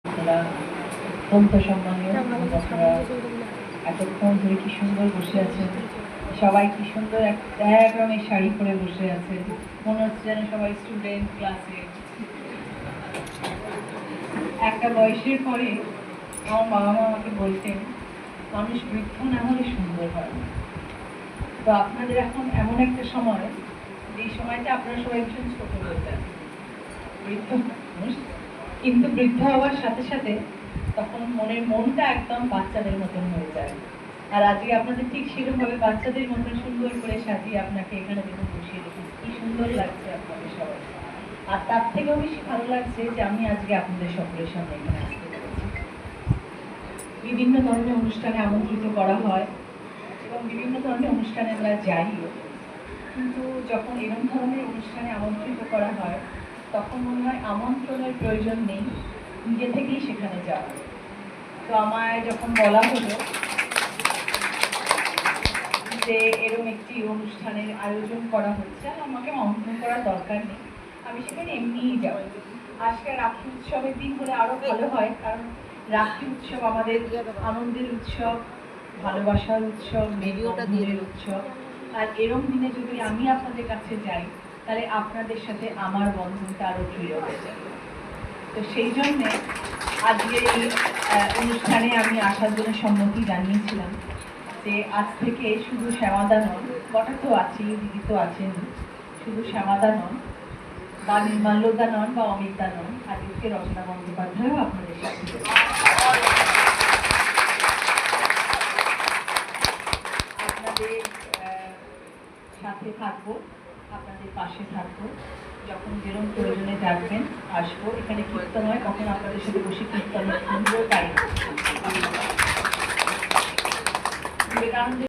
আপনারা অত্যন্ত সম্মানীয়, আপনারা এতক্ষণ ধরে কি সুন্দর বসে আছেন, সবাই কি সুন্দর এক রঙের শাড়ি পরে বসে আছেন, মনে হচ্ছে যেন সবাই স্টুডেন্ট ক্লাসে। একটা বয়সের পরে আমার বাবা মা আমাকে বলতেন মানুষ বৃদ্ধ না হলে সুন্দর হয় না। তো আপনাদের এখন এমন একটা সময়, যে সময়টা আপনারা সবাই ভীষণ ছোট হয়ে যান, বৃদ্ধ মানুষ, কিন্তু বৃদ্ধ হওয়ার সাথে সাথে তখন মনটা একদম বাচ্চাদের মতন হয়ে যায়। আর আজকে আপনাদের ঠিক সেরকম ভাবে বাচ্চাদের মতন সুন্দর করে সাজিয়ে আপনাকে এখানে দেখুন বসিয়ে রেখেছি, কি সুন্দর লাগছে আপনাদের সবাই। আর তার থেকেও বেশি ভালো লাগছে যে আমি আজকে আপনাদের সকলের সামনে এখানে আসতে পেরেছি। বিভিন্ন ধরনের অনুষ্ঠানে আমন্ত্রিত করা হয় এবং বিভিন্ন ধরনের অনুষ্ঠানে আমরা যাইও, কিন্তু যখন এরকম ধরনের অনুষ্ঠানে আমন্ত্রিত করা হয় তখন মনে হয় আমন্ত্রণের প্রয়োজন নেই, নিজে থেকেই সেখানে যাওয়া। তো আমায় যখন বলা হলো যে এরকম একটি অনুষ্ঠানের আয়োজন করা হচ্ছে আর আমাকে আমন্ত্রণ করার দরকার নেই, আমি সেখানে এমনিই যাব। আজকে রাখি উৎসবের দিন হলে আরো ভালো হয়, কারণ রাখি উৎসব আমাদের আনন্দের উৎসব, ভালোবাসার উৎসব, মেয়ের উৎসব। আর এরকম দিনে যদি আমি আপনাদের কাছে যাই তাহলে আপনাদের সাথে আমার বন্ধনটা আরো দৃঢ় হয়ে যাবে। তো সেই জন্যে আজকে এই অনুষ্ঠানে আমি আসার জন্য সম্মতি জানিয়েছিলাম যে আজ থেকে শুধু শ্যামাদা নন, কটা তো আছেই, দিদি তো আছেন, শুধু শ্যামাদা নন বা নির্মাল্যদা নন বা অমিতদা নন, আজকে রচনা বন্দ্যোপাধ্যায়ও আপনাদের সাথে আপনাদের সাথে থাকবো, আপনাদের পাশে থাকবো, যখন যেরকম প্রয়োজনে ডাকবেন আসবো। এখানে কীর্তন হয়, কখন আপনাদের সাথে বসে কীর্তন শুনবো, তাই বিবেকানন্দ